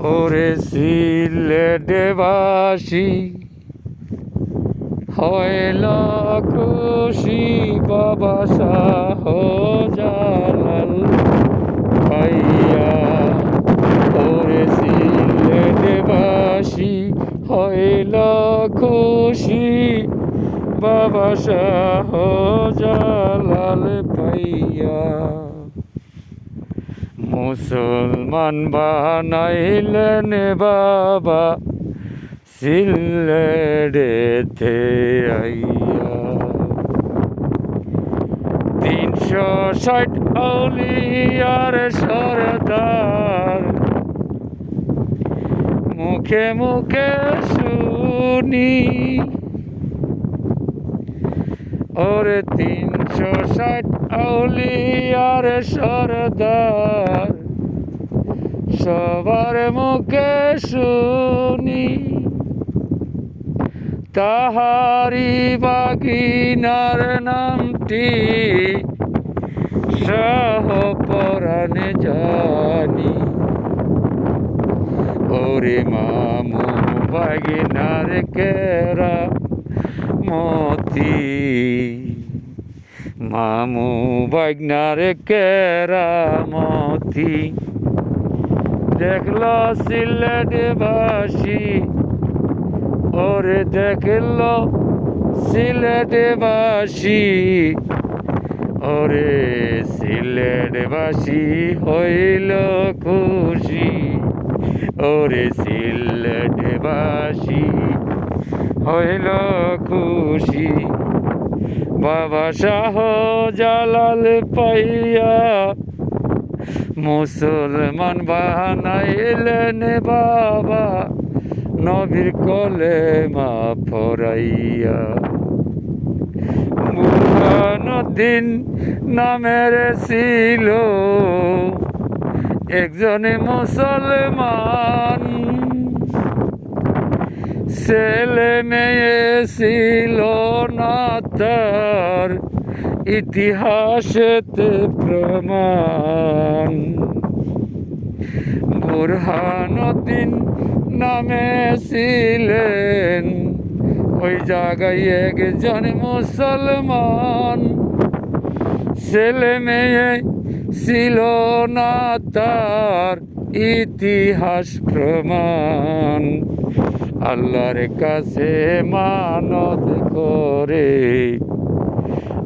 ওরে সিলেটবাসী হইল খুশি বাবা শাহজালাল পাইয়া। ওরে সিলেটবাসী হইল খুশি বাবা শাহজালাল পাইয়া। মুসলমান বানাইলেন বাবা সিলেটেতে আইয়া। 360 আউলিয়ার সরদার মুখে মুখে শুনি। ওরে 360 আউলিয়ার সরদার সবার মুখে শুনি। তাহারি বাগিনার নামটি শাহপরাণে জানি। ওরে মামু বাগিনার কেরা মতি, মামু বাগনার কেরামতি। দেখল সিলেটবাসী, ওরে দেখল সিলেটবাসী, ওরে সিলেটবাসী হইল খুশি। ওরে সিলেটবাসী হইল খুশি বাবা শাহজালাল পাইয়া। মুসলমান বানাইলেন বাবা নবীর কলেমা পড়াইয়া। বুরহানুদ্দিন নামের ছিল একজন মুসলমান, ছেলে মেয়ে ছিল না তার ইতিহাসেতে প্রমাণ। বুরহানুদ্দিন নামে ছিলেন ওই জায়গায় একজন মুসলমান, ছেলে মেয়ে ছিল না তার ইতিহাস প্রমাণ। আল্লাহর কাছে মানত করে,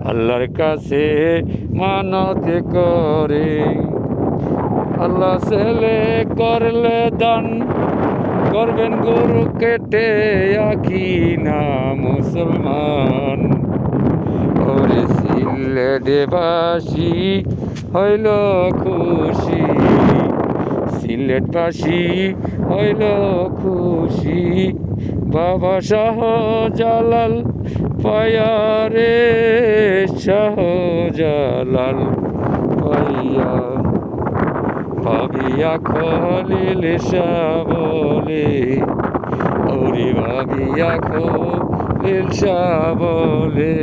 আল্লাহর কাছে মানত করে। আল্লাহ ছেলে করলে দান করবেন গরু কেটে আখি না মুসলমান। ওরে সিলেটবাসী হইল খুশি, সিলেটবাসী হইল খুশি বাবা শাহজালাল পাইয়া রে শাহজালাল পাইয়া। ভাবিয়া খলিল শাহ বলে, ওরে ভাবিয়া খলিল শাহ বলে,